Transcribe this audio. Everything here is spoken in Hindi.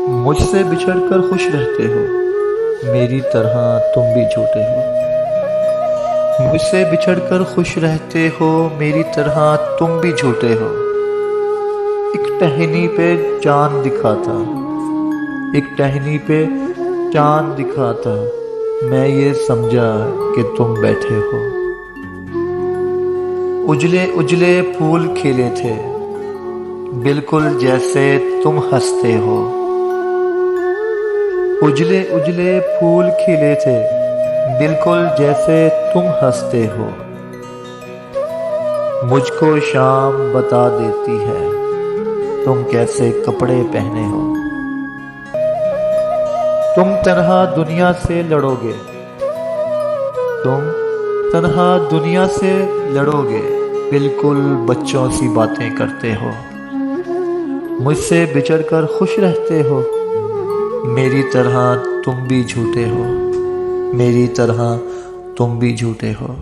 मुझसे बिछड़कर खुश रहते हो, मेरी तरह तुम भी झूठे हो। मुझसे बिछड़कर खुश रहते हो, मेरी तरह तुम भी झूठे हो। एक टहनी पे चांद दिखा था, एक टहनी पे चांद दिखा था, मैं ये समझा कि तुम बैठे हो। उजले उजले फूल खिले थे, बिल्कुल जैसे तुम हंसते हो। उजले उजले फूल खिले थे, बिल्कुल जैसे तुम हंसते हो। मुझको शाम बता देती है, तुम कैसे कपड़े पहने हो। तुम तन्हा दुनिया से लड़ोगे, तुम तन्हा दुनिया से लड़ोगे, बिल्कुल बच्चों सी बातें करते हो। मुझसे बिछड़कर खुश रहते हो, मेरी तरह तुम भी झूठे हो, मेरी तरह तुम भी झूठे हो।